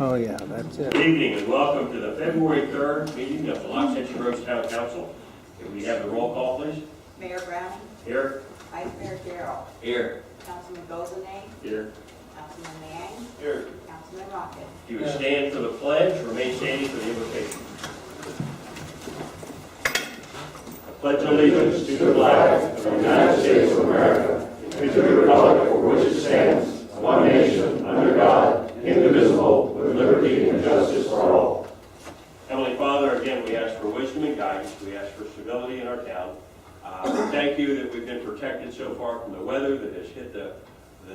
Oh, yeah, that's it. Good evening and welcome to the February 3rd meeting of the Los Angeles Rose Town Council. Can we have the roll call, please? Mayor Brown, Here. Vice Mayor Darrell, Here. Councilman Goldenay, Here. Councilman Liang, Here. Councilman Rocket. If you would stand for the pledge, remain standing for the invocation. I pledge allegiance to the flag of the United States of America and to the republic for which it stands, one nation, under God, indivisible, with liberty and justice for all. Heavenly Father, again, we ask for wisdom and guidance. We ask for stability in our town. Thank you that we've been protected so far from the weather that has hit the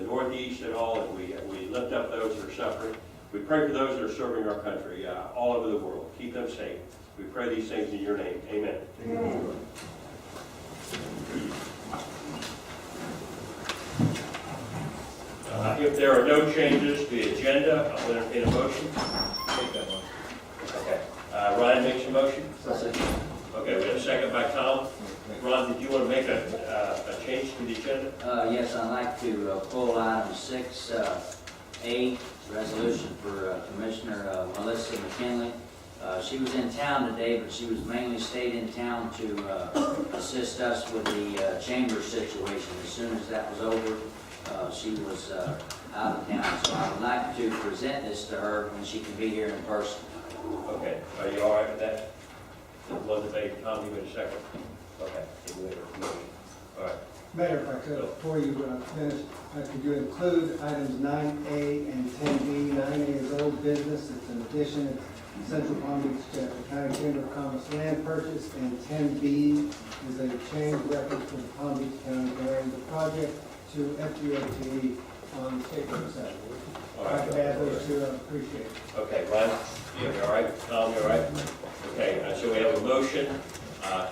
Northeast and all, and we lift up those that are suffering. We pray for those that are serving our country all over the world. Keep them safe. We pray these things in your name. Amen. Amen. If there are no changes to the agenda, I'll entertain a motion. Take that one. Okay. Ryan makes a motion. Okay, we have a second by Tom. Ron, did you want to make a change to the agenda? Yes, I'd like to pull item 6A, resolution for Commissioner Melissa McKinley. She was in town today, but she was mainly stayed in town to assist us with the chamber situation. As soon as that was over, she was out of town. So I would like to present this to her when she can be here in person. Okay, are you all right with that? Was it made, Tom, you made a second? Okay. All right. Mayor, if I could, before you finish, could you include items 9A and 10B? 9A is old business, it's an addition, it's Central Palm Beach County Chamber of Commerce land purchase, and 10B is a change reference to the Palm Beach County during the project to FDOT on State Road 7. If I could add those two, I'd appreciate it. Okay, Ron, you all right? Tom, you all right? Okay, so we have a motion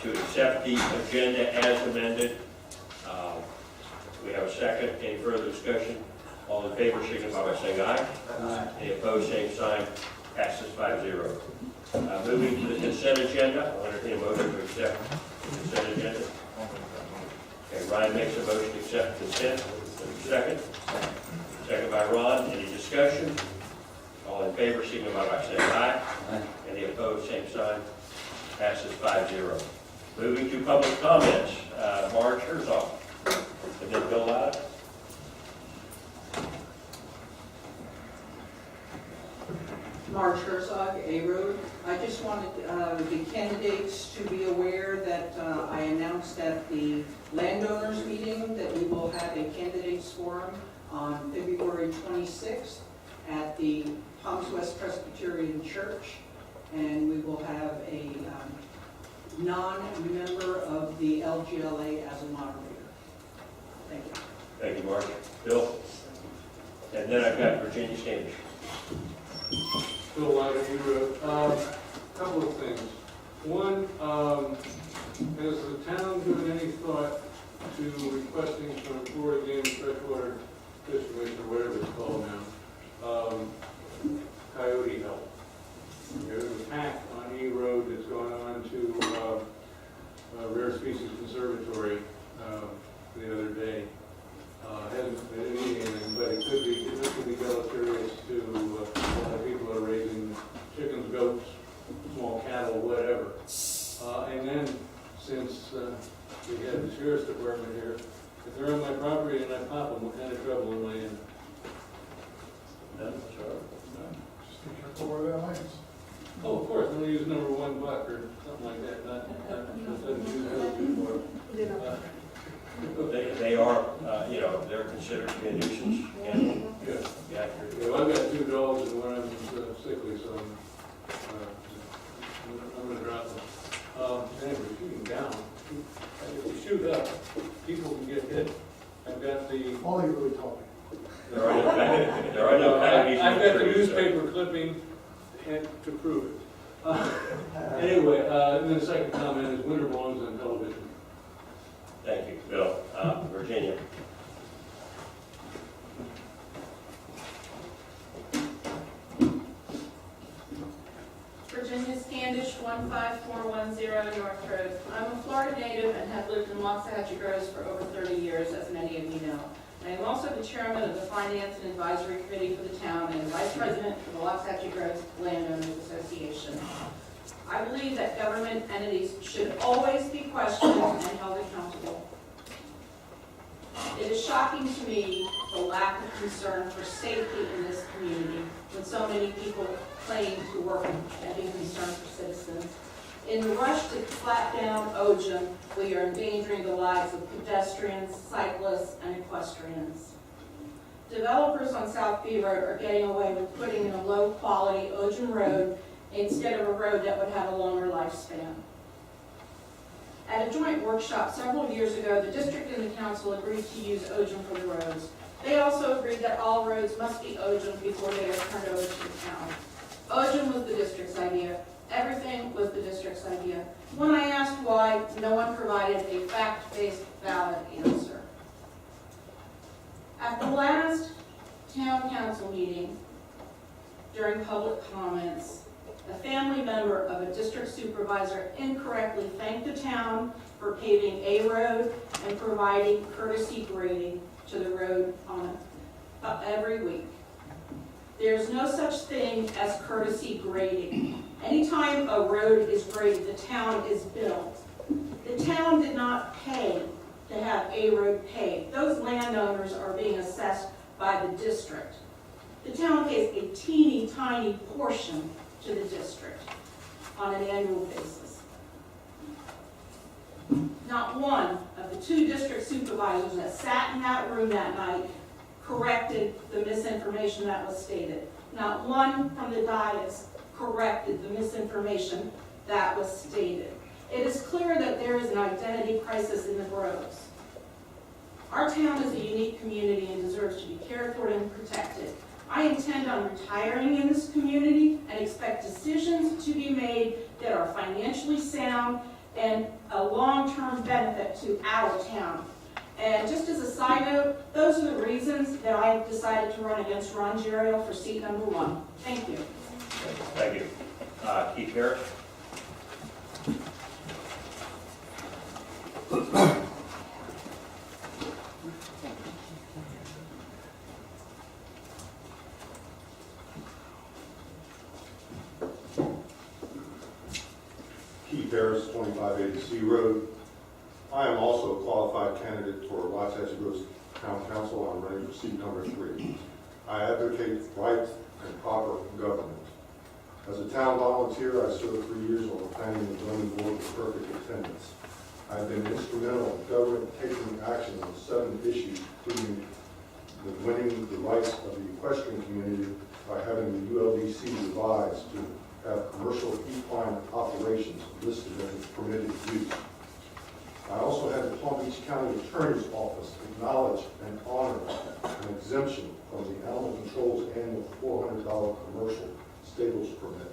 to accept the agenda as amended. We have a second. Any further discussion? All in favor, signify by saying aye. Aye. Any opposed, same sign. Passes 5-0. Moving to the consent agenda, I'll entertain a motion to accept the consent agenda. Okay, Ryan makes a motion to accept consent. Second. Second by Ron. Any discussion? All in favor, signify by saying aye. Aye. Any opposed, same sign. Passes 5-0. Moving to public comments. Marge Herzog. And then Bill Latta. Marge Herzog, A-Road. I just wanted the candidates to be aware that I announced at the landowners meeting that we will have a candidates forum on February 26th at the Palms West Presbyterian Church, and we will have a non-member of the LGLA as a moderator. Thank you. Thank you, Marge. Bill. And then I've got Virginia Standish. Bill Lyman, A-Road. Couple of things. One, has the town given any thought to requesting from Florida Game Freshwater Situation, or whatever it's called now, coyote help? There's a pack on E-Road that's going on to Rare Species Conservatory the other day. Hasn't been anything, but it could be deleterious to people that are raising chickens, goats, small cattle, whatever. And then, since we have the sheriff's department here, if they're on my property and I pop them, what kind of trouble am I in? None, sure. Just be careful where that lands. Oh, of course, I'm gonna use number 1 buck or something like that, not doesn't do that before. They are, they're considered to be a nuisance animal. Yeah. Yeah. Yeah, well, I've got 2 dogs and one of them's sickly, so I'm gonna drop them. Anyway, shooting down. If you shoot up, people can get hit. I've got the. All you're really talking. There are no coyotes in I've got the trees, so- newspaper clipping and to prove it. Anyway, and then the second comment is winter belongs on television. Thank you, Bill. Virginia. Virginia Standish, 15410 North Road. I'm a Florida native and have lived in Waxahachie Groves for over 30 years, as many of you know. I am also the chairman of the Finance and Advisory Committee for the town and vice president for the Waxahachie Groves Landowners Association. I believe that government entities should always be questioned and held accountable. It is shocking to me the lack of concern for safety in this community when so many people claim to work and be concerned for citizens. In the rush to slap down OJM, we are endangering the lives of pedestrians, cyclists, and equestrians. Developers on South Beaver are getting away with putting in a low-quality OJM road instead of a road that would have a longer lifespan. At a joint workshop several years ago, the district and the council agreed to use OJM for the roads. They also agreed that all roads must be OJM before they are turned over to the town. OJM was the district's idea. Everything was the district's idea. When I asked why, no one provided a fact-based, valid answer. At the last town council meeting, during public comments, a family member of a district supervisor incorrectly thanked the town for paving a road and providing courtesy grading to the road on every week. There's no such thing as courtesy grading. Anytime a road is graded, the town is billed. The town did not pay to have a road paved. Those landowners are being assessed by the district. The town pays a teeny tiny portion to the district on an annual basis. Not one of the two district supervisors that sat in that room that night corrected the misinformation that was stated. Not one from the dais corrected the misinformation that was stated. It is clear that there is an identity crisis in the Groves. Our town is a unique community and deserves to be cared for and protected. I intend on retiring in this community and expect decisions to be made that are financially sound and a long-term benefit to our town. And just as a side note, those are the reasons that I decided to run against Ron Geriel for seat number 1. Thank you. Thank you. Keith Harris. Keith Harris, 2580 C Road. I am also a qualified candidate for Waxahachie Groves Town Council. I'm running for seat number 3. I advocate right and proper government. As a town volunteer, I served 3 years on the planning and zoning board with perfect attendance. I have been instrumental in government taking action on 7 issues, including the winning the rights of the equestrian community by having the ULDC revised to have commercial equine operations listed as permitted use. I also had the Palm Beach County Attorney's Office acknowledge and honor an exemption from the Animal Control's annual $400 commercial stables permit.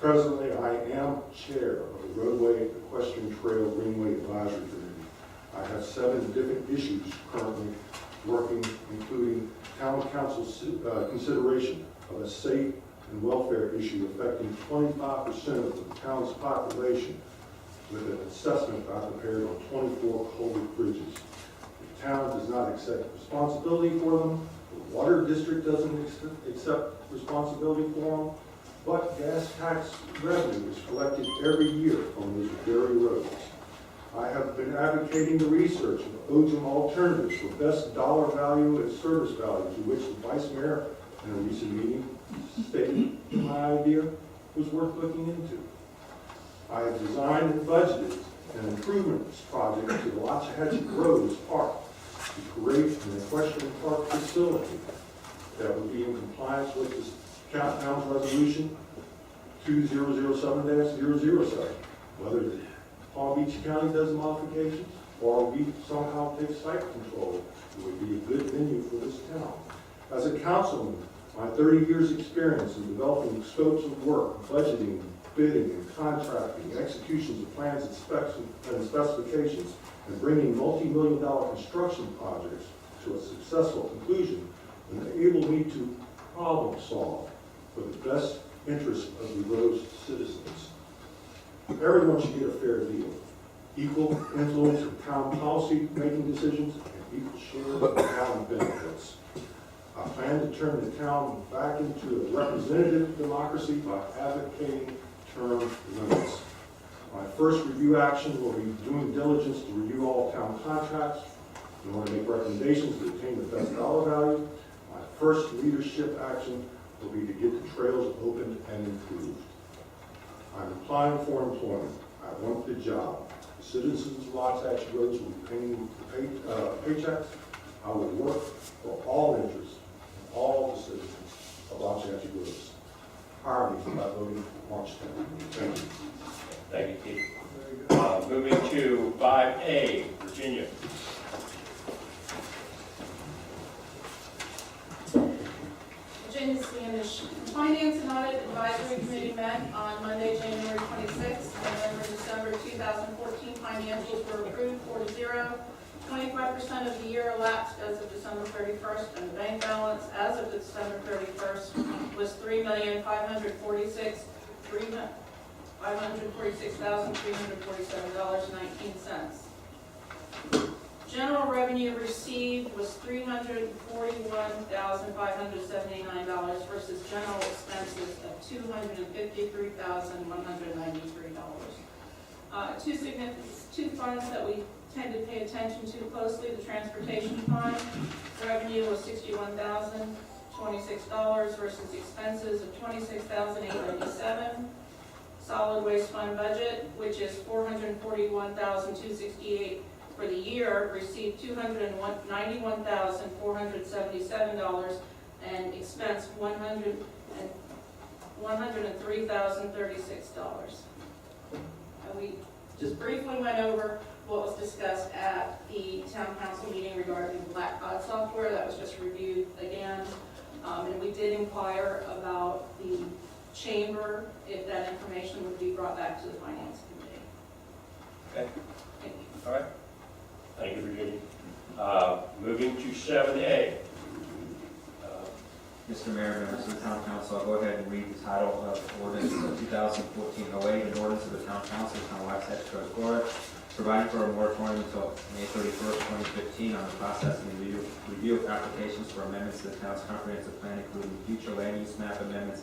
Presently, I am chair of the Roadway Equestrian Trail Greenway Advisory Committee. I have 7 different issues currently working, including town council's consideration of a safe and welfare issue affecting 25% of the town's population with an assessment I prepared on 24 culvert bridges. The town does not accept responsibility for them. The water district doesn't accept responsibility for them. But gas tax revenue is collected every year from those very roads. I have been advocating the research of OJM alternatives for best dollar value and service value, to which the vice mayor in a recent meeting stated my idea was worth looking into. I have designed and budgeted an improvements project to the Waxahachie Groves Park to create an equestrian park facility that would be in compliance with the town's resolution 2007-007. Whether Palm Beach County does modifications or we somehow take site control, it would be a good venue for this town. As a councilman, my 30 years experience in developing scopes of work, budgeting, bidding and contracting, executions of plans and specifications, and bringing multi-million-dollar construction projects to a successful conclusion enable me to problem solve for the best interest of the Groves citizens. Everyone should get a fair deal, equal influence in town policy making decisions, and equal share of the town benefits. I plan to turn the town back into a representative democracy by advocating term limits. My first review action will be doing diligence to review all town contracts in order to make recommendations to obtain the best dollar value. My first leadership action will be to get the trails opened and improved. I'm applying for employment. I want the job. The citizens of Waxahachie Roads will be paying the paychecks. I will work for all interests of all the citizens of Waxahachie Roads. Hire me by voting March 10th. Thank you. Thank you, Keith. Moving to 5A, Virginia. Virginia Standish. Finance and Audit Advisory Committee met on Monday, January 26th. November, December 2014 financials were approved 4-0. 25% of the year elapsed as of December 31st, and the bank balance as of December 31st was $546,347.19. General revenue received was $341,579 versus general expenses of $253,193. Two funds that we tend to pay attention to closely: the transportation fund revenue was $61,026 versus expenses of $26,897. Solid waste fund budget, which is $441,268 for the year, received $291,477 and expense $103,036. We just briefly went over what was discussed at the town council meeting regarding Black Cod software. That was just reviewed again. And we did inquire about the chamber, if that information would be brought back to the finance committee. Okay. Thank you. All right. Thank you, Virginia. Moving to 7A. Mr. Mayor, members of the Town Council, I'll go ahead and read the title of ordinance 2014-08, an ordinance of the Town Council of the Town of Waxahachie, Florida, providing for a moratorium until May 31st, 2015 on the processing and review of applications for amendments to the town's comprehensive plan, including future land use map amendments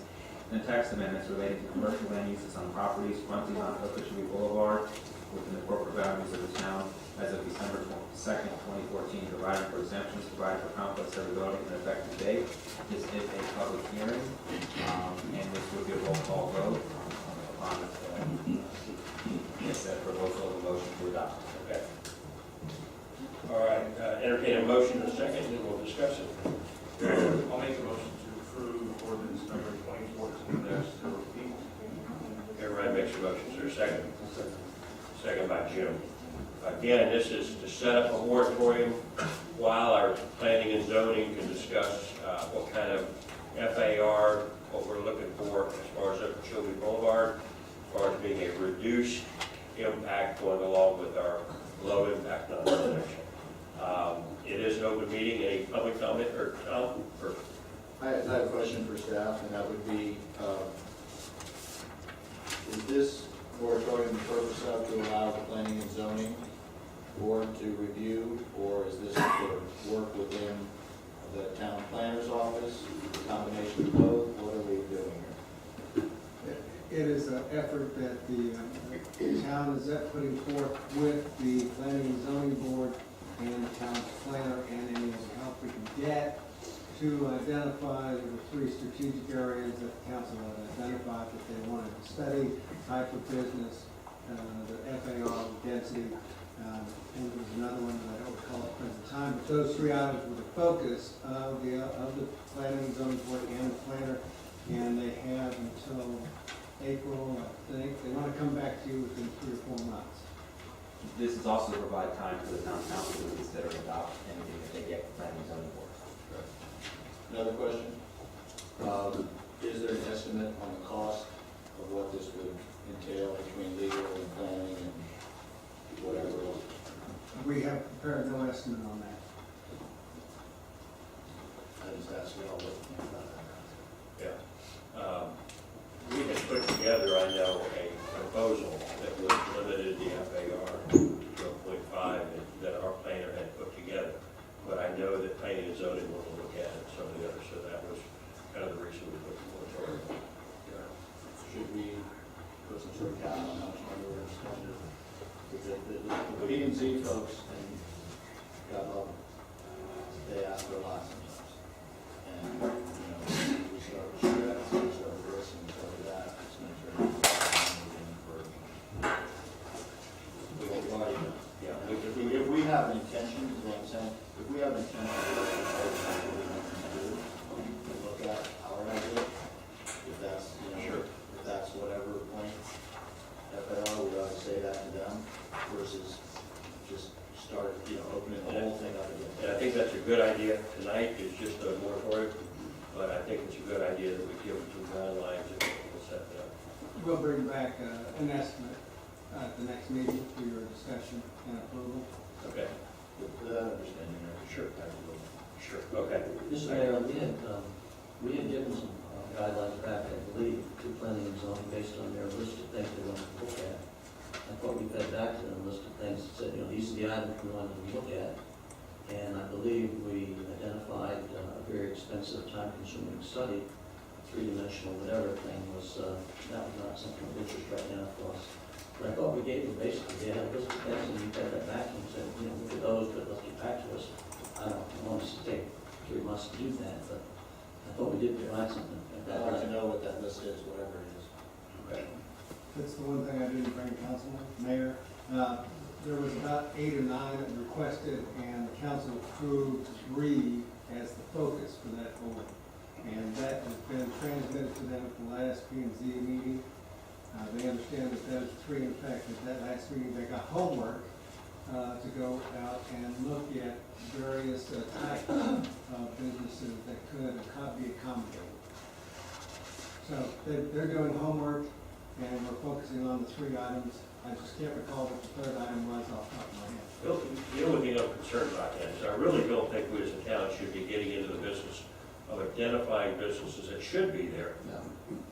and text amendments relating to commercial land uses on properties fronting on Okeechobee Boulevard within the corporate boundaries of the town as of December 2nd, 2014, providing for exemptions, providing for complex severability and effective date. This is a public hearing, and this would be a roll call vote on yes, for roll call the motion to adopt. Okay. All right. Entertain a motion in a second, and then we'll discuss it. I'll make a motion to approve ordinance number 2014-08. Everybody makes a motion. Is there a second? Second by Jim. Again, this is to set up a moratorium while our planning and zoning can discuss what kind of FAR, what we're looking for as far as Okeechobee Boulevard, as far as being a reduced impact going along with our low impact non-residential. It is an open meeting. Any public comment or Tom? I have a question for staff, and that would be, is this moratorium the purpose of to allow the planning and zoning board to review, or is this to work within the town planner's office, a combination of both? What are we doing here? It is an effort that the town is putting forth with the planning and zoning board and the town's planner, and any help we can get to identify the three strategic areas that the council had identified that they wanted to study: type of business, the FAR, density, and there was another one that I don't recall at the present time. But those three items were the focus of the planning and zoning board and the planner, and they have until April. I think they want to come back to you within 3 or 4 months. This is also to provide time for the Town Council to consider and adopt anything that they get from planning and zoning board. Another question? Is there an estimate on the cost of what this would entail between legal and planning and whatever else? We have prepared no estimate on that. I just asked you all what you think about that. Yeah. We had put together, I know, a proposal that was limited the FAR to 1.5 that our planner had put together. and Z folks, and God love them, they ask for a lot sometimes. And, you know, we start with stress, we start with this, and we start with that, just make sure we're already done. Yeah. If we have an intention, is what I'm saying, if we have an intention to do what we want to do, we look at our idea, if that's, you know, if that's whatever point FAR, we ought to say that to them versus just start, you know, opening the whole thing up again. And I think that's a good idea. Tonight is just a moratorium, but I think it's a good idea that we give them some guidelines and we'll set that up. We'll bring back an estimate at the next meeting for your discussion and approval. Okay, With that understanding, sure, absolutely. sure, okay. Mr. Mayor, we had given some guidelines back, I believe, to planning and zoning based on their list of things they wanted to look at. I thought we fed back to them a list of things that said, you know, these are the items we wanted to look at. And I believe we identified a very expensive, time-consuming study, three-dimensional, whatever thing was, that was not something of interest right now for us. But I thought we gave them basically, they had a list of things, and we fed that back and said, you know, look at those, but let's get back to us. I don't want us to take 3 months to do that, but I thought we did provide something. I'd like to know what that list is, whatever it is. Okay. That's the one thing I didn't bring, Councilman, Mayor. There was about 8 or 9 that requested, and the council approved 3 as the focus for that board. And that has been transmitted to them at the last P&Z meeting. They understand that those 3, in fact, at that last meeting, they got homework to go out and look at various types of businesses that could be accommodated. So they're doing homework, and we're focusing on the 3 items. I just can't recall what the 3rd item was off the top of my head. The only thing I'm concerned about that is I really don't think we as a town should be getting into the business of identifying businesses that should be there.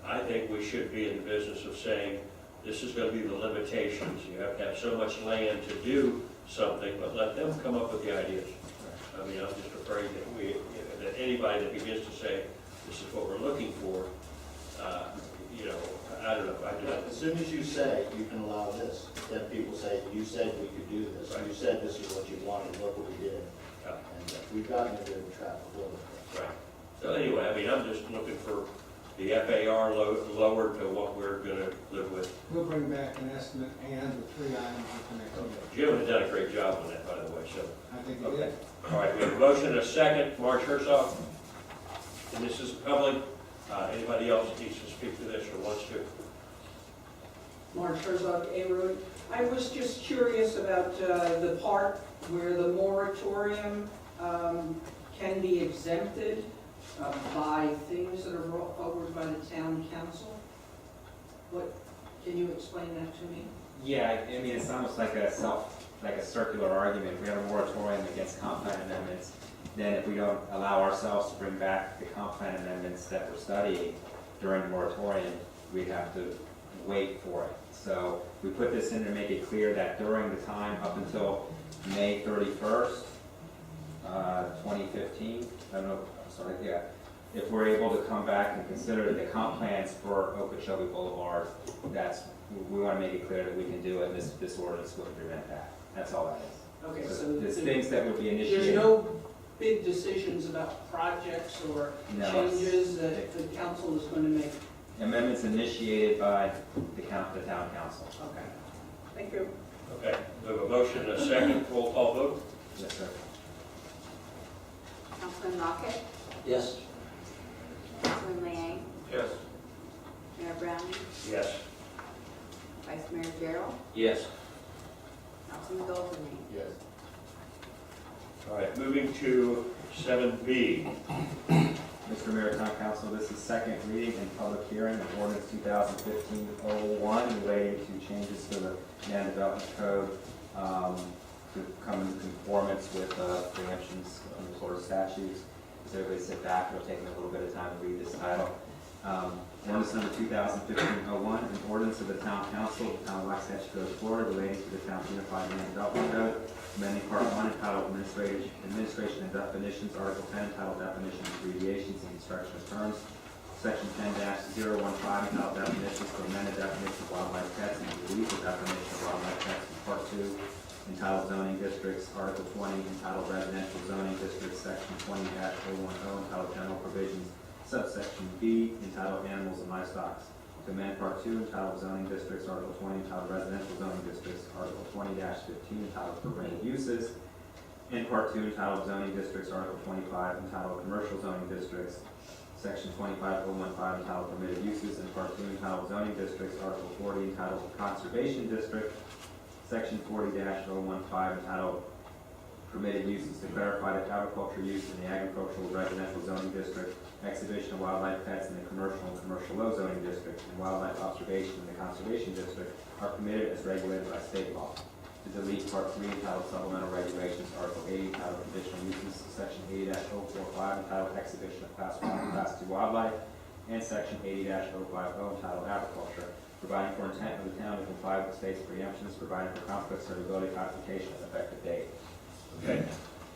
I think we should be in the business of saying, this is going to be the limitations. You have to have so much land to do something, but let them come up with the ideas. I mean, I'm just afraid that that anybody that begins to say, this is what we're looking for, you know, I don't know. As soon as you say you can allow this, then people say, you said we could do this. Right. You said this is what you wanted, look what we did. Yeah. And we've gotten into the trap a little bit. Right. So anyway, I mean, I'm just looking for the FAR lowered to what we're going to live with. We'll bring back an estimate and the 3 items at the next meeting. Jim has done a great job on that, by the way, so. I think it Okay. is. All right, we have a motion and a second. Marge Herzog. And this is public. Anybody else needs to speak to this or wants to? Marge Herzog, A Road. I was just curious about the part where the moratorium can be exempted by things that are brought forward by the town council. Can you explain that to me? Yeah, I mean, it's almost like a circular argument. If we have a moratorium against comp plan amendments, then if we don't allow ourselves to bring back the comp plan amendments that we're studying during the moratorium, we'd have to wait for it. So we put this in to make it clear that during the time up until May 31st, 2015, I don't know, I'm sorry, yeah, if we're able to come back and consider the comp plans for Okeechobee Boulevard, we want to make it clear that we can do it, and this ordinance will prevent that. That's all that is. Okay, so There's things that would be initiated. there's no big decisions about projects or No, changes that the council is going to make? Amendments initiated by the town council. Okay, thank you. Okay, we have a motion and a second. Roll call vote. Yes, sir. Councilman Rocket, Yes. Councilman Liang, Yes. Mayor Browning, Yes. Vice Mayor Gerald, Yes. Councilman Goldman. Yes. All right, moving to 7B. Mr. Mayor, Town Council, this is second reading and public hearing of ordinance 2015-01 relating to changes to the land development code to come into conformance with preemptions under Florida statutes. As everybody sit back, it'll take me a little bit of time to read this title. Ordinance number 2015-01, an ordinance of the Town Council of the Town of Waxahachie Code, Florida, relating to the Town's Unified Land Development Code, amending Part 1 entitled Administration and Definitions, Article 10 entitled Definitions, Abbreviations, and Construction of Terms, Section 10-015 entitled Definitions to amend the definition of wildlife pets and delete the definition of wildlife pets in Part 2 entitled zoning districts, Article 20, entitled residential zoning districts, Section 20-010, entitled general provisions, subsection B, entitled animals and livestock. To amend Part 2, entitled zoning districts, Article 20, entitled residential zoning districts, Article 20-15, entitled permitted uses, and Part 2, entitled zoning districts, Article 25, entitled commercial zoning districts, Section 25-015, entitled permitted uses, and Part 2, entitled zoning districts, Article 40, entitled conservation district, Section 40-015, entitled permitted uses, to clarify that agriculture use in the agricultural residential zoning district, exhibition of wildlife pets in the commercial and commercial low zoning district, and wildlife observation in the conservation district are permitted as regulated by state law. To delete Part 3, entitled supplemental regulations, Article 80, entitled conditional uses, Section 80-045, entitled exhibition of Class 1 and Class 2 wildlife, and Section 80-050, entitled agriculture, providing for intent of the town to comply with the state's preemptions, providing for conflict servability classification and effective date. Okay.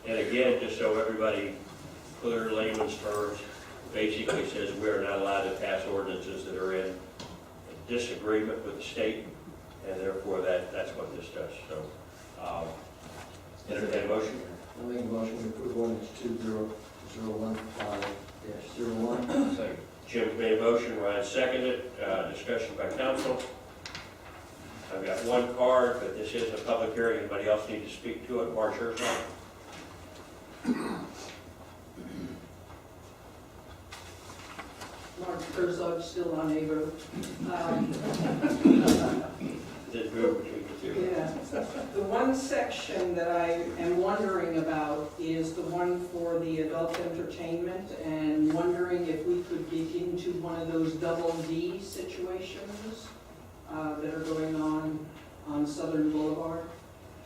And again, just so everybody, clear layman's terms, basically says we are not allowed to pass ordinances that are in disagreement with the state, and therefore that's what this does. So, entertain a motion. I'll make a motion to approve ordinance 20-015-01. Second. Jim's made a motion, Ryan seconded, discussion by council. I've got one card, but this isn't a public hearing. Anybody else need to speak to it? Mark Herzog. Mark Herzog, still on A Road. Did move between the two. Yeah, the one section that I am wondering about is the one for the adult entertainment, and wondering if we could get into one of those double D situations that are going on Southern Boulevard,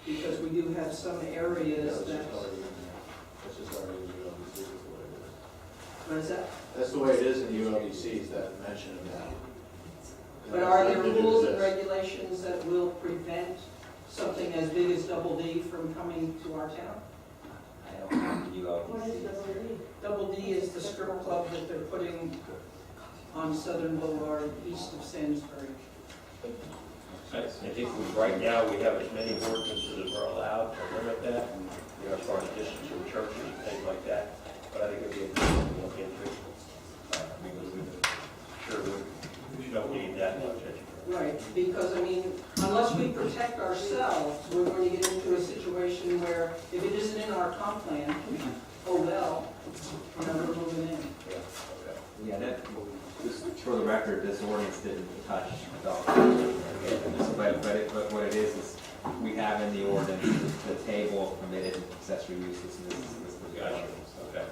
because we do have some areas that, That's just already in ULDC, is the way it is. what is that? That's the way it is in ULDCs, that mention of that. But are there rules and regulations that will prevent something as big as double D from coming to our town? I don't know, you all. Double D is the strip club that they're putting on Southern Boulevard, east of Sainsbury. I think right now we have as many ordinances as we're allowed to limit that, you know, as far as distance from churches and things like that. But I think it'd be a good thing to look into. We don't need that much education. Right, because I mean, unless we protect ourselves, we're going to get into a situation where if it isn't in our comp plan, oh well, you know, we're moving in. Yeah, that, just for the record, this ordinance didn't touch adult. But what it is we have in the ordinance the table of permitted accessory uses. And this is the Gotcha. Okay.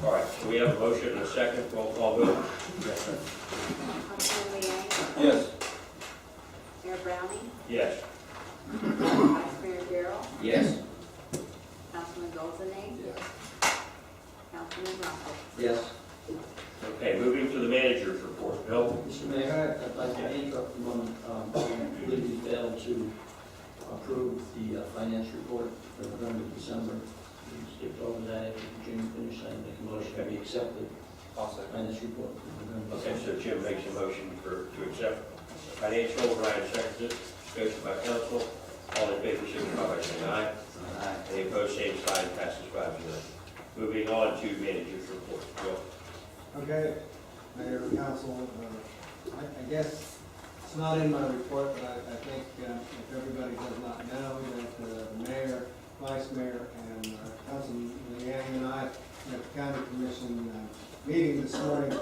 All right, so we have a motion and a second. Roll call vote. Councilman Liang, Yes. Mayor Browning, Yes. Vice Mayor Darrell, Yes. Councilman Goldston, Yes. Councilman Russell. Yes. Okay, moving to the manager's report. Bill? Mr. Mayor, I'd like to interrupt a moment. I believe we failed to approve the finance report for November, December. We skipped over that. After Jim finished, I make a motion to be accepted. Finance report for November. Okay, so Jim makes a motion to accept financial. Ryan seconds it. Discussion by council. All in favor, signify by saying aye. Aye. Any opposed, same sign. Passes 5-0. Moving on to manager's report. Bill? Okay, Mayor, Council, I guess it's not in my report, but I think if everybody does not know that the mayor, vice mayor, and Councilman Liang and I at the county commission meeting this morning,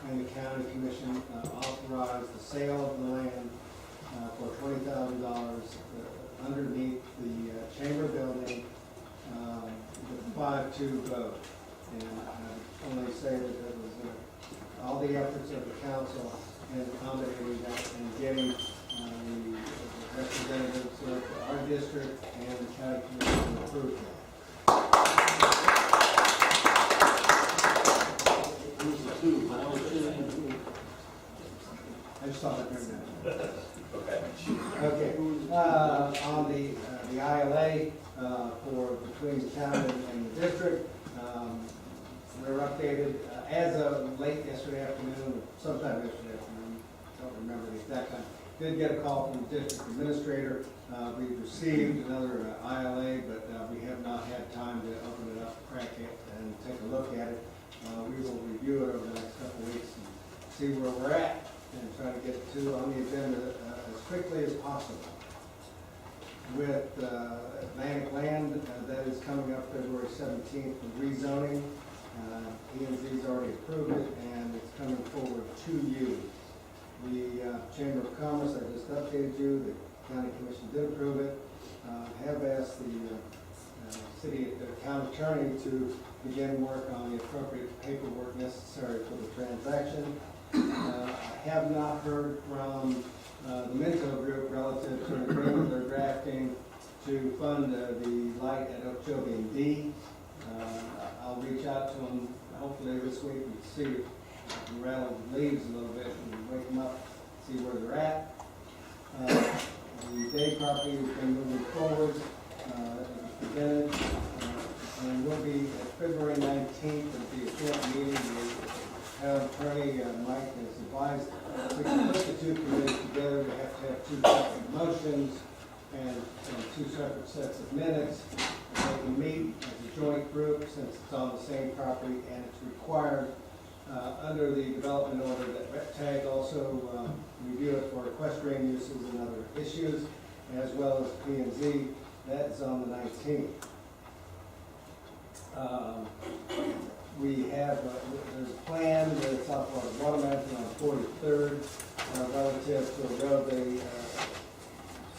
and the county commission authorized the sale of the land for $20,000 underneath the chamber building, with 5-2 vote. And I only say that it was all the efforts of the council in accommodating that and getting the representatives of our district and the county commission to approve that. I just thought I'd bring that up. Okay. Okay, on the ILA for between the town and the district, we're updated as of late yesterday afternoon, sometime yesterday afternoon, don't remember the exact time, did get a call from the district administrator. We've received another ILA, but we have not had time to open it up, crack it, and take a look at it. We will review it over the next couple of weeks and see where we're at and try to get on the agenda as quickly as possible. With Atlantic Land, that is coming up February 17th for rezoning. E&Z's already approved it, and it's coming forward to you. The Chamber of Commerce, I just updated you, the County Commission did approve it. Have asked the county attorney to begin work on the appropriate paperwork necessary for the transaction. I have not heard from the Minto Group relative to an agreement they're drafting to fund the light at Okeechobee D. I'll reach out to them hopefully this week and see if I can rattle the leaves a little bit and wake them up, see where they're at. The day property has been moving forward, presented, and will be at February 19th at the joint meeting. The attorney, Mike, has advised we can put the two committees together. We have to have two separate motions and two separate sets of minutes. They can meet as a joint group since it's on the same property, and it's required under the development order that TAG also review it for equestrian uses and other issues, as well as P&Z. That's on the 19th. We have, there's a plan that's up on Watermountain on 43rd relative to a road they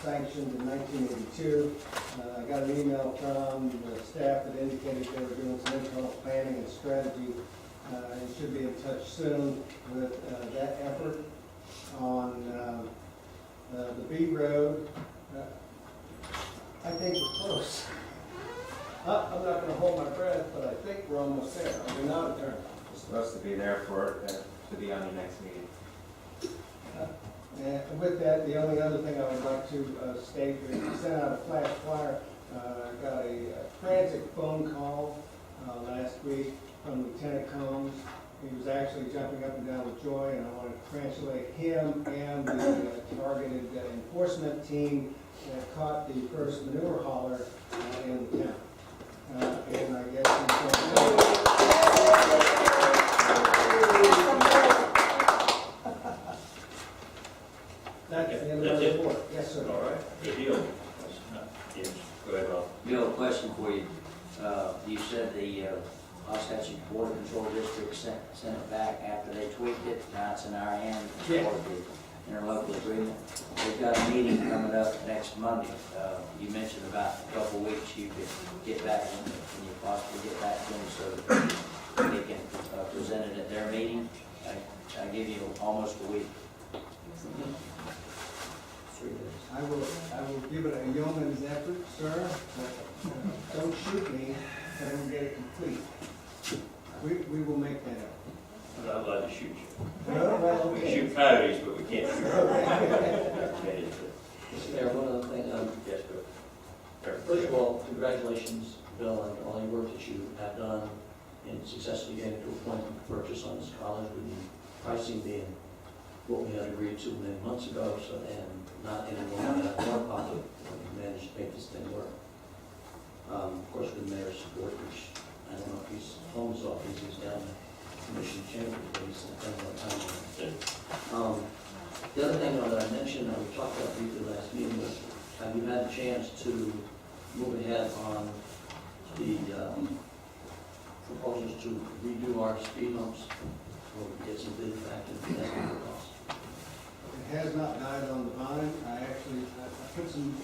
sanctioned in 1982. I got an email from the staff that indicated they were doing some internal planning and strategy and should be in touch soon with that effort. On the B Road, I think we're close. I'm not going to hold my breath, but I think we're almost there. Are we not, Attorney? We're supposed to be there for it, to be on your next meeting. And with that, the only other thing I would like to state is we sent out a flash flyer. Got a frantic phone call last week from Lieutenant Combs. He was actually jumping up and down with joy, and I want to congratulate him and the targeted enforcement team that caught the first manure hauler in the town. And I guess that's the end of That's the it? report. Yes, sir. All right, good deal. Yes, go ahead, Rob. Bill, a question for you. You said the Wasatch Border Control District sent it back after they tweaked it. Now it's in our hands as Yeah. part of the interlocal agreement. We've got a meeting coming up next Monday. You mentioned about a couple weeks you could get back, can you possibly get back to them so that they can present it at their meeting? I give you almost a week. 3 days. I will give it a yeoman's effort, sir, but don't shoot me, but I will get it complete. We will make that up. I'm not allowed to shoot you. Well, We can okay. shoot coyotes, but we can't shoot. Okay. Mr. Mayor, one other thing, Yes, Bill. first of all, congratulations, Bill, on all your work that you have done in successfully getting to a point of purchase on this college, with the pricing being what we had agreed to many months ago, so, and not any more pocket, we managed to make this thing work. Of course, with the mayor's support, which I don't know if he's home his office, he's down in Commission Chamber, but he's spending a lot of time on it. The other thing that I mentioned, we talked about briefly last meeting, was have you had a chance to move ahead on the proposals to redo our speed humps, or get some bid factor for that cost? It has not died on the vine. I put some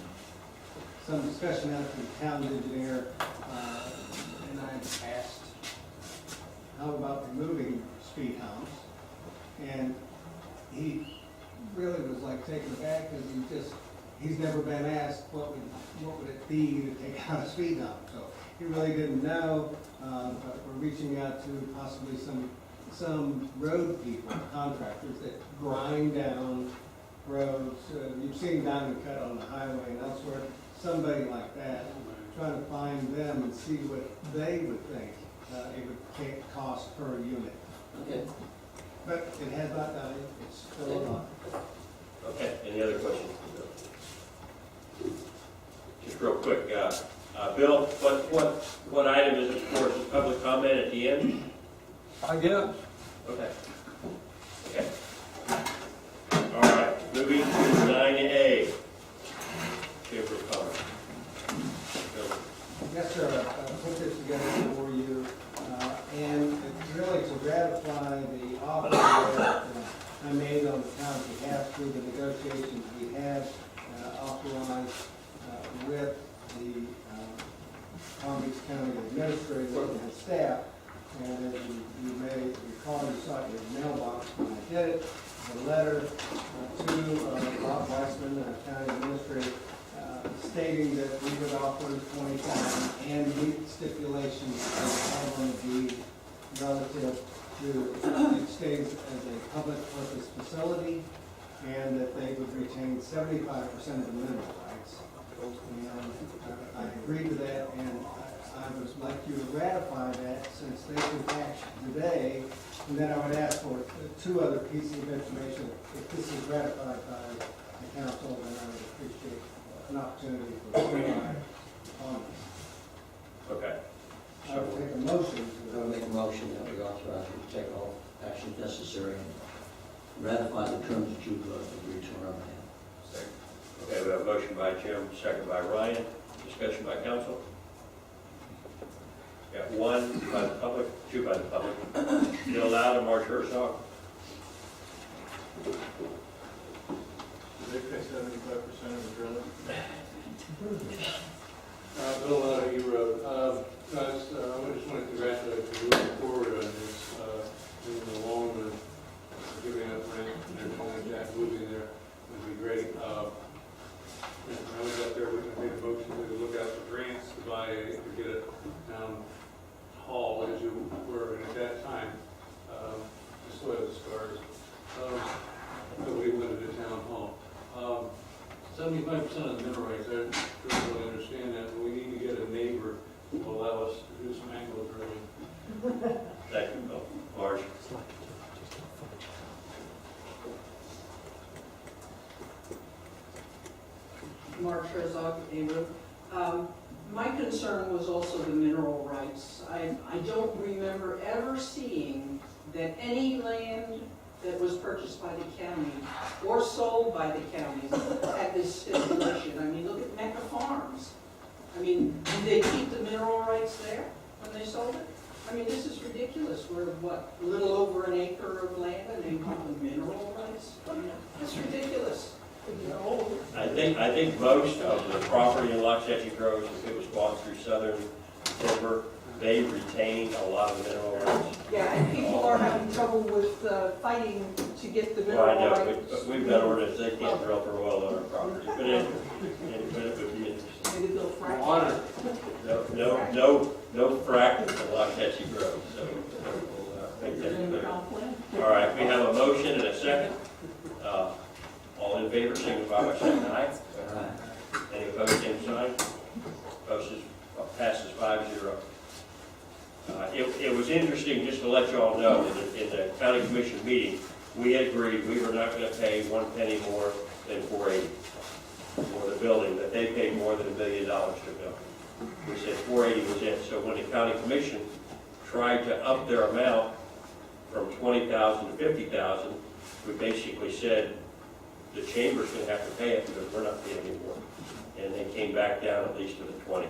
discussion out to the town engineer, and I asked, how about removing speed humps? And he really was like taken aback, because he's never been asked what would it be to take out a speed hump. So he really didn't know, but we're reaching out to possibly some road people, contractors that grind down roads. You've seen Diamond Cut on the highway and elsewhere. Somebody like that, trying to find them and see what they would think it would take cost per unit. Okay. But it has not done it. It's still on. Okay, any other Bill, what item is it for? Is it public comment at the end? I guess. Okay. Okay. All right, moving to 9A. Chamber of Commerce. Bill. Yes, sir, I put this together for you, and it's really to ratify the offer that I made on the town's behalf through the negotiations we had authorized with the Palm Beach County Administrator and staff. And as you may recall, you saw it in your mailbox when I did it, a letter to Bob Weissman, County Administrator, stating that we would offer 20,000 and meet stipulations that on the deed relative to it stays as a public purpose facility, and that they would retain 75% of the mineral rights. And I agreed to that, and I would like you to ratify that since they took action today. And then I would ask for two other pieces of information. If this is ratified by the council, then I would appreciate an opportunity for clarify on this. Okay. I would take a motion I would to, make a motion that we authorize you to take all actions necessary and ratify the terms that you've agreed to on our behalf. Okay, we have a motion by Jim, second by Ryan. Discussion by council. Got one by the public, two by the public. Bill Loud and Marge Herzog. They pay 75% of the drilling? Bill Loud, you wrote. I just want to congratulate you moving forward on this, moving along with giving up rent and everything like that, moving there would be great. When I was up there, we made a motion to look out for grants to buy, to get a town hall as you were at that time, the soil scars. Nobody wanted a town hall. 75% of the mineral rights, I don't really understand that, but we need to get a neighbor who will allow us to do some angle drilling. Thank you, Bill. Marge. Mark Herzog, A-Road. My concern was also the mineral rights. I don't remember ever seeing that any land that was purchased by the county or sold by the county had this stipulation. I mean, look at Mecca Farms. I mean, did they keep the mineral rights there when they sold it? I mean, this is ridiculous. We're, what, a little over an acre of land and they call them mineral rights? It's ridiculous. I think most of the property in Loxahatchee Groves, if it was bought through Southern Timber, they retained a lot of the mineral rights. Yeah, and people are having trouble with fighting to get the Well, I mineral know, rights. but we've got ordinance, they can't drill for oil on our property, but it would be interesting. Maybe they'll frack. Water. No fracking in Loxahatchee Grove, so we'll make that clear. All right, we have a motion and a second. All in favor, signify by saying aye. Any opposed, same sign. Passes 5-0. It was interesting, just to let you all know, in the county commission meeting, we had agreed we were not going to pay 1 penny more than $480 for the building, that they paid more than $1 million to build. We said $480 was it. So when the county commission tried to up their amount from $20,000 to $50,000, we basically said the chamber's going to have to pay it because we're not paying anymore. And they came back down at least to the 20.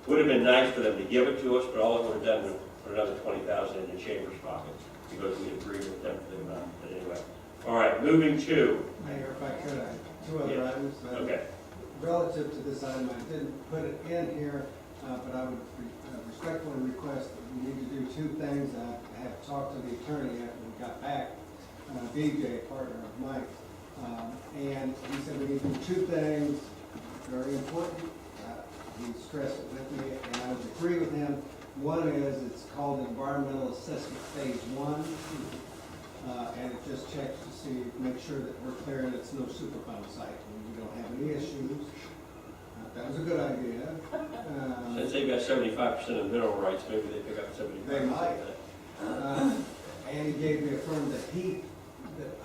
Would have been nice for them to give it to us, but all it would have done was put another $20,000 in the chamber's pocket because we agreed with them for the amount. But anyway, all right, moving to. Mayor, if I could, I have two other items. Okay. Relative to this item, I didn't put it in here, but I would respectfully request that we need to do two things. I have talked to the attorney after we got back, BJ, partner of Mike, and he said we need to do two things, very important. He stressed it with me, and I would agree with him. One is, it's called Environmental Assessment Phase 1, and it just checks to see, make sure that we're clear that it's no Superfund site, and we don't have any issues. That was a good idea. Since they've got 75% of the mineral rights, maybe they pick up 75%. They might. And he gave me a firm that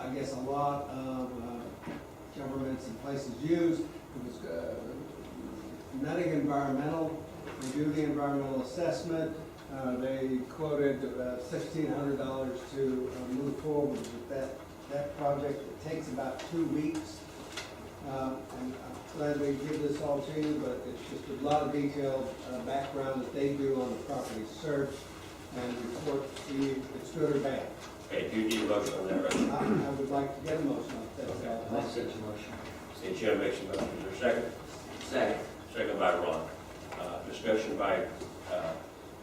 I guess a lot of governments and places use. It was Nutting Environmental they do the environmental assessment. They quoted $1,600 to move forward with that project. It takes about 2 weeks. And I'm gladly give this all to you, but it's just a lot of detailed background that they do on the property search and report to you if it's good or bad. Okay, do you need a motion on that, right? I would like to get a motion on that. I'll make such a motion. Okay, Jim makes a motion. Is there a second? Second. Second by Ron. Discussion by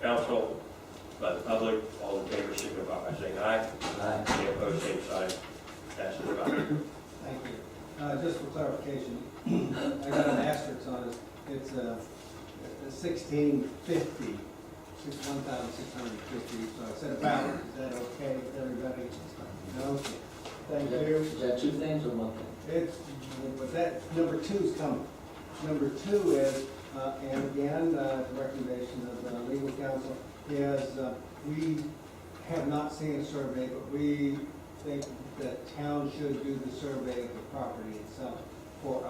council, by the public. All in favor, signify by saying aye. Aye. Any opposed, same sign. Passes by. Thank you. Just for clarification, I got an asterisk on it. It's 1650, 1,650. So I said about. Is that okay with everybody? No? Thank you. Is that two things or one thing? It's, but that, number 2 is coming. Number 2 is, and again, the recommendation of the legal counsel is, we have not seen a survey, but we think that town should do the survey of the property itself for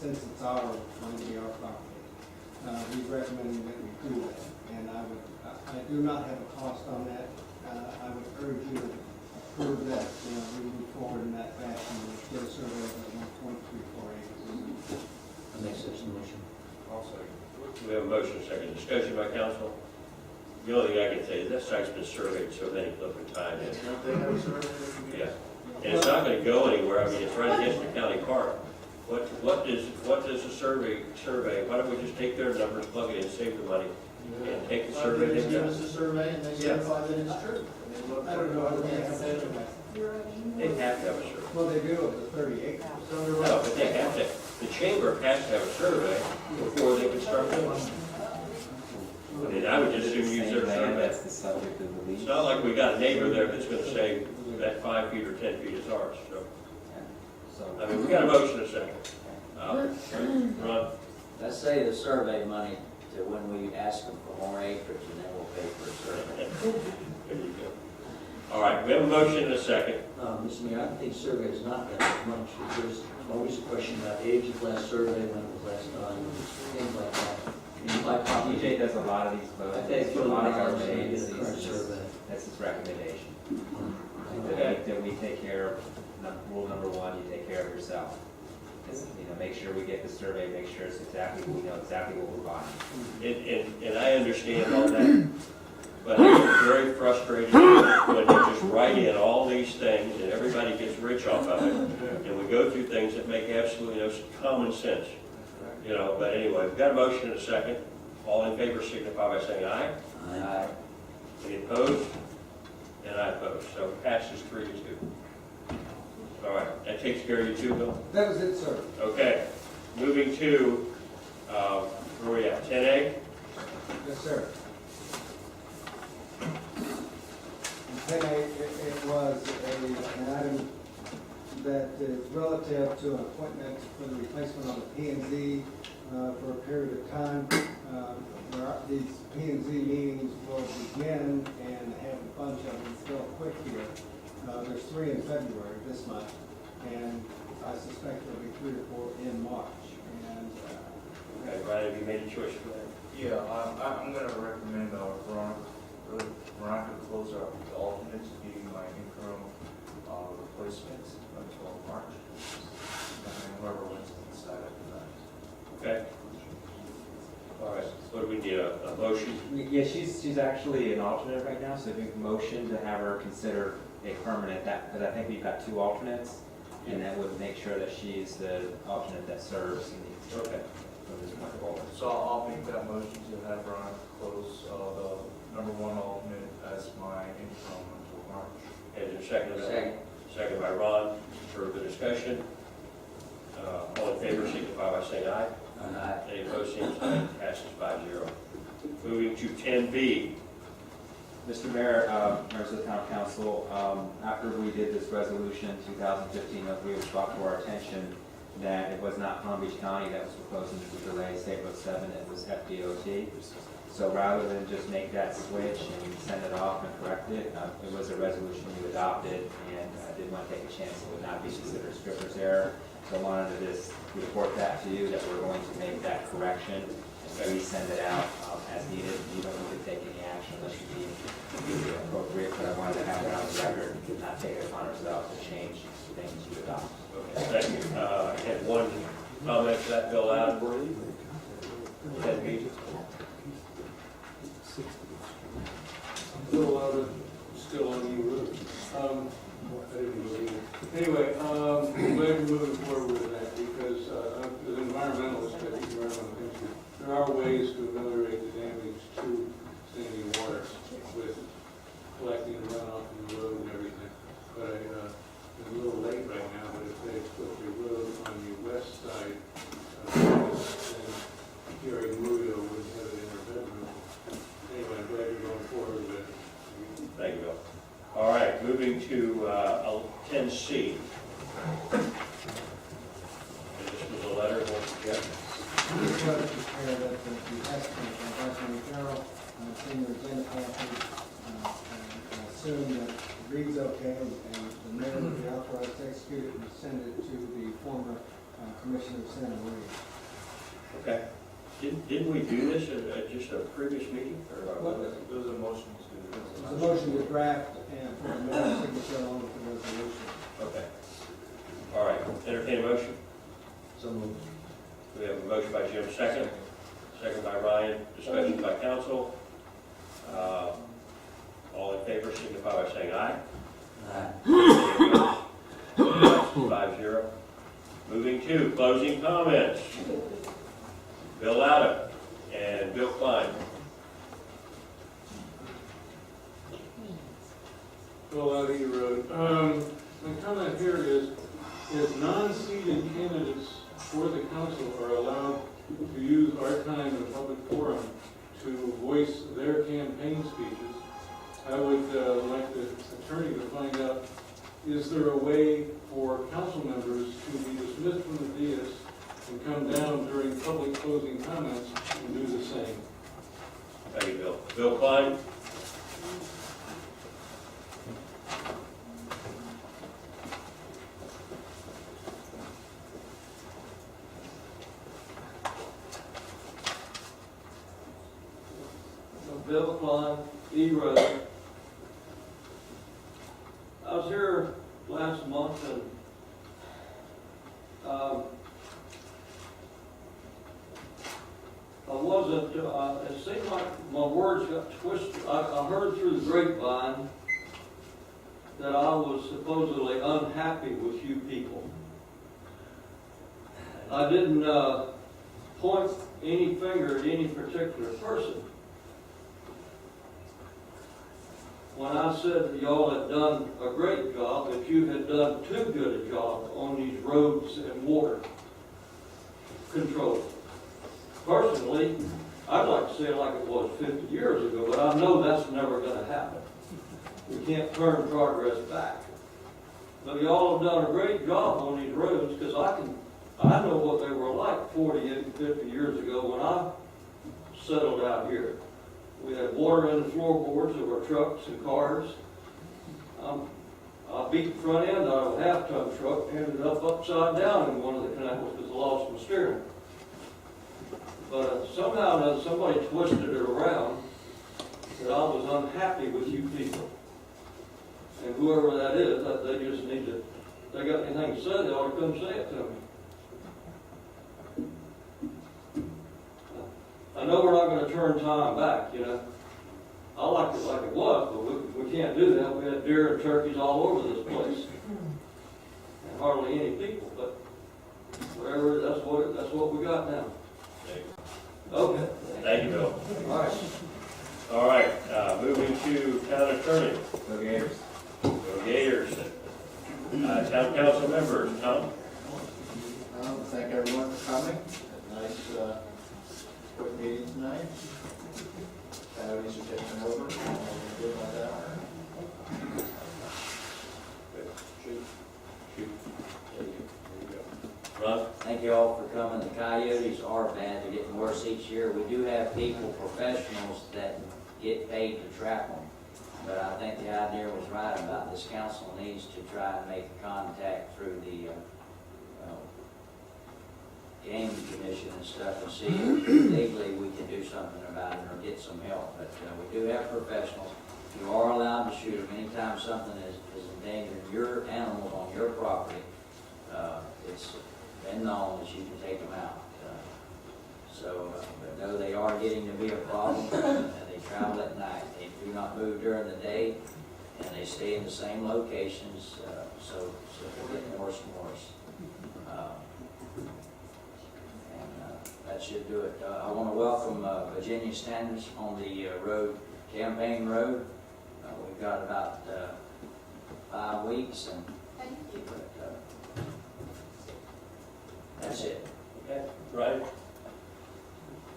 since it's going to be our property. He's recommending that we do that, and I do not have a cost on that. I would urge you to approve that, we move forward in that fashion, and get a survey of that 1.34 acres. I'll make such a motion. I'll second. We have a motion, second. Discussion by council. The only thing I can say is that site's been surveyed so many flipping times. Don't they have a survey? Yeah. And it's not gonna go anywhere. I mean, it's right against the county park. What does a survey? Why don't we just take their numbers, plug it in, save the money, and take the survey? They give us a survey and they certify that it's true. I don't know. They have to have a survey. Well, they do of the 30 acres. No, but they have to. The chamber has to have a survey before they can start doing it. And I would just assume use their survey. That's the subject of the lease. It's not like we got a neighbor there that's gonna say that 5 feet or 10 feet is ours, so. So, I mean, we got a motion in a second. Ron? Let's say the survey money to when we ask them for more acreage, and then we'll pay for a survey. There you go. All right, we have a motion in a second. Mr. Mayor, I think survey is not that much. There's always a question about age of last survey, when it was last done, things like that. TJ does a lot of these votes. I think A lot of government $2,000 agencies, is a current survey. that's his recommendation. Okay. That we take care of, rule number 1, you take care of yourself. Just, make sure we get the survey, make sure it's exactly, we know exactly what we're buying. And I understand all that, but I get very frustrated when they just write in all these things and everybody gets rich off of it. And we go through things that make absolutely no common sense. But anyway, we've got a motion in a second. All in favor signify by saying aye. Aye. Any opposed? And I oppose. So it passes 3-2. All right, that takes care of you too, Bill? That was it, sir. Okay, moving to, where are we at, 10A? Yes, sir. And 10A, it was an item that is relative to an appointment for the replacement of the P&Z for a period of time. These P&Z meetings will begin and have a bunch of them real quick here. There's 3 in February this month, and I suspect there'll be 3 or 4 in March. And Okay, Brian, have you made a choice for that? Yeah, I'm gonna recommend Veronica close out the alternates being my interim replacement until March. And whoever wins can decide after that. Okay. All right, what do we need, a motion? Yeah, she's actually an alternate right now, so if you can motion to have her consider a permanent, because I think we've got 2 alternates, and that would make sure that she's the alternate that serves in these. Okay. For this month forward. So I'll make that motion to have Veronica close the number 1 alternate as my interim until March. And a second? Second. Second by Ron. Further discussion? All in favor, signify by saying aye. Aye. Any opposed, same sign. Passes 5-0. Moving to 10B. Mr. Mayor, members of the Town Council, after we did this resolution, 2015-03, it was brought to our attention that it was not Palm Beach County that was proposing to delay State Road 7, it was FDOT. So rather than just make that switch and send it off and correct it, it was a resolution we adopted, and I didn't want to take a chance it would not be considered scrivener's error. So I wanted to just report that to you, that we're going to make that correction and resend it out as needed. You don't need to take any action unless you deem it appropriate, but I wanted to have it on the record, and not take it upon ourselves to change things you adopt. Okay, thank you. I had one comment to that bill out. Ted Mead. Bill Louder, still on you, Ruth. I didn't believe it. Anyway, I'm glad you're moving forward with that, because as an environmentalist, I think environmental issue, there are ways to ameliorate the damage to standing water with collecting the runoff from the road and everything. But it's a little late right now, but if they put the road on the west side, then Gary Murillo wouldn't have it in her bedroom. Anyway, I'm glad you're going forward with it. Thank you, Bill. All right, moving to 10C. And this was a letter, once again. This letter is prepared at the behest of Vice Mayor Carroll, Senior Agenda Package, assume that it reads okay, and the mayor will be authorized to execute it and send it to the former Commissioner Santa Maria. Okay. Didn't we do this at just a previous meeting? Or There was a motion to. There's a motion to draft and for the mayor's signature along with the resolution. Okay. All right, entertain a motion. So moved. We have a motion by Jim, second by Ryan, discussion by council. All in favor, signify by saying aye. Aye. 5-0. Moving to closing comments. Bill Loudon and Bill Klein. Bill Loudy Road. My comment here is non-seated candidates for the council are allowed to use our time in a public forum to voice their campaign speeches. I would like the attorney to find out, is there a way for council members to be dismissed from the dais and come down during public closing comments and do the same? Thank you, Bill. Bill Klein. Bill Klein, E-Road. I was here last month and I wasn't, it seemed like my words got twisted. I heard through the grapevine that I was supposedly unhappy with you people. I didn't point any finger at any particular person. When I said that y'all had done a great job, that you had done too good a job on these roads and water control. Personally, I'd like to say it like it was 50 years ago, but I know that's never going to happen. We can't turn progress back. But y'all have done a great job on these roads, because I know what they were like 40 and 50 years ago when I settled out here. We had water in the floorboards of our trucks and cars. I beat the front end out of a half-ton truck, ended up upside down in one of the canals because I lost my steering. But somehow or another, somebody twisted it around that I was unhappy with you people. And whoever that is, they just need to, if they got anything to say, they ought to come say it to me. I know we're not going to turn time back, you know. I liked it like it was, but we can't do that. We had deer and turkeys all over this place, and hardly any people. But whatever, that's what we got now. Okay. Thank you, Bill. All right. All right, moving to town attorney. Go Gators. Go Gators. Town council members, Tom? Thank everyone for coming. Nice, quick meeting tonight. Coyotes are taking over. Good about that. Shoot. There you go. Ron? Thank you all for coming. The coyotes are bad. They're getting worse each year. We do have people, professionals, that get paid to trap them. But I think the idea was right about this council needs to try and make contact through the game commission and stuff and see if legally we can do something about it or get some help. But we do have professionals. You are allowed to shoot them anytime something is endangering your animals on your property. It's been known that you can take them out. But no, they are getting to be a problem, and they travel at night. They do not move during the day, and they stay in the same locations, so they're getting worse and worse. That should do it. I want to welcome Virginia Standish on the road, Campaign Road. We've got about 5 weeks, and that's it. Okay, right.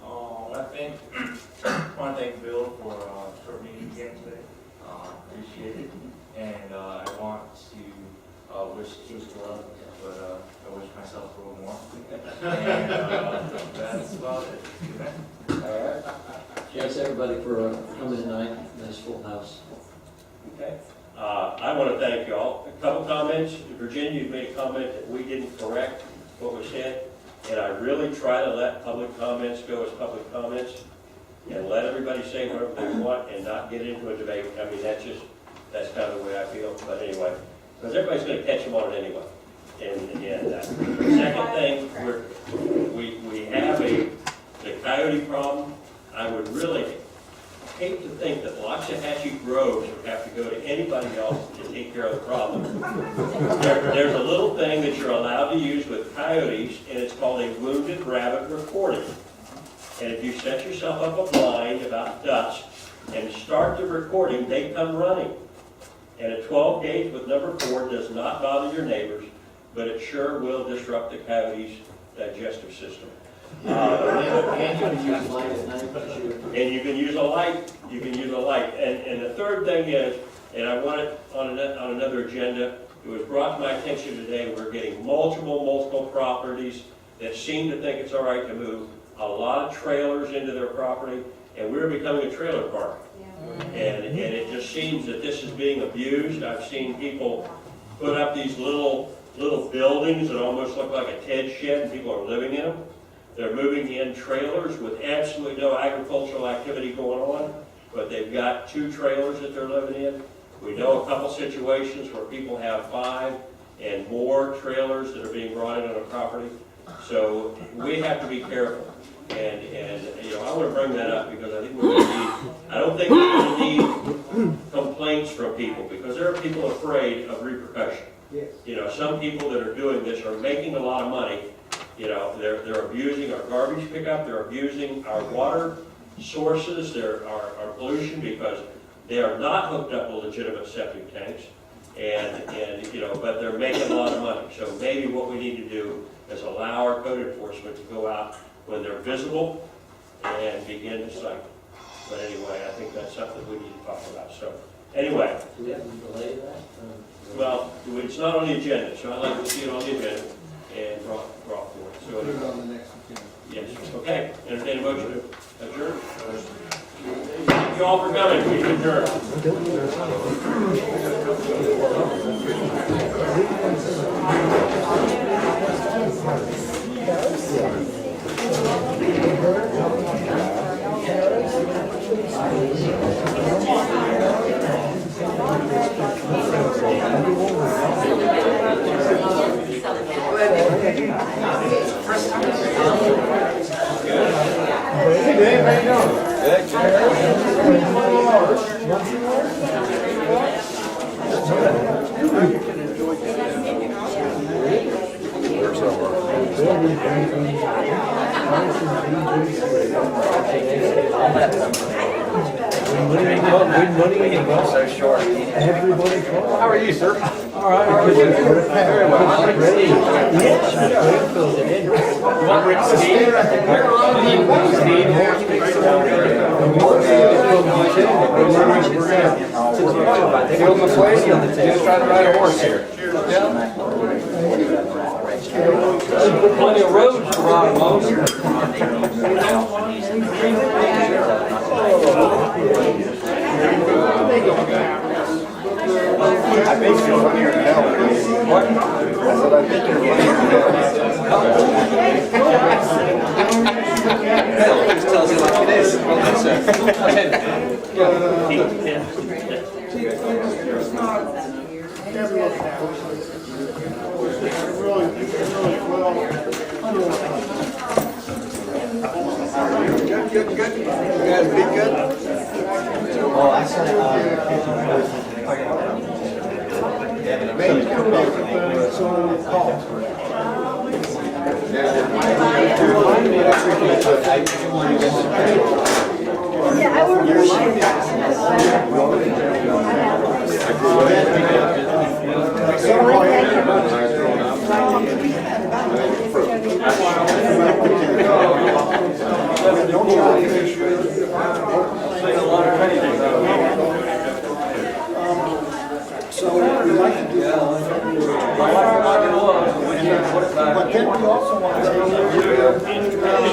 I want to thank Bill for short meeting again today. Appreciate it. And I want to wish Chief luck, but I wish myself a little more. And that's about it. All right. Thanks, everybody, for coming tonight. Nice full house. Okay. I want to thank y'all. A couple comments. Virginia, you made a comment that we didn't correct what was said, and I really try to let public comments go as public comments and let everybody say whatever they want and not get into a debate. I mean, that's kind of the way I feel. But anyway, because everybody's going to catch them on it anyway. And the second thing, we have the coyote problem. I would really hate to think that Loxahatchee Groves would have to go to anybody else to take care of the problem. There's a little thing that you're allowed to use with coyotes, and it's called a wounded rabbit recording. And if you set yourself up a blind about dusk and start the recording, they come running. And a 12 gauge with number 4 does not bother your neighbors, but it sure will disrupt the coyote's digestive system. And you can use light at night to shoot. And you can use a light. You can use a light. And the third thing is, and I want it on another agenda, it was brought to my attention today, we're getting multiple properties that seem to think it's all right to move a lot of trailers into their property, and we're becoming a trailer park. And it just seems that this is being abused. I've seen people put up these little buildings that almost look like a Ted shed, and people are living in them. They're moving in trailers with absolutely no agricultural activity going on, but they've got 2 trailers that they're living in. We know a couple situations where people have 5 and more trailers that are being brought in on a property. So we have to be careful. And you know, I want to bring that up because I think we're going to need, I don't think we're going to need complaints from people, because there are people afraid of repercussion. Yes. You know, some people that are doing this are making a lot of money. You know, they're abusing our garbage pickup, they're abusing our water sources, our pollution, because they are not hooked up to legitimate septic tanks, and you know, but they're making a lot of money. So maybe what we need to do is allow our code enforcement to go out when they're visible and begin to cite. But anyway, I think that's something we need to talk about. So anyway. Do we have to delay that? Well, it's not on the agenda, so I'd like to see it on the agenda and brought forward. So, Put it on the next agenda. yes, okay. Entertain a motion to adjourn. Thank you all for coming. We adjourn. Hey Dave, how you doing? So short. How are you, sir? All right. How are you? Very well. You want Rick Steve? Phil McQuaid, just trying to ride a horse here. Plenty of roads to ride along. I think you're funnier than hell. What? I said I think you're funnier than hell. But then we also want to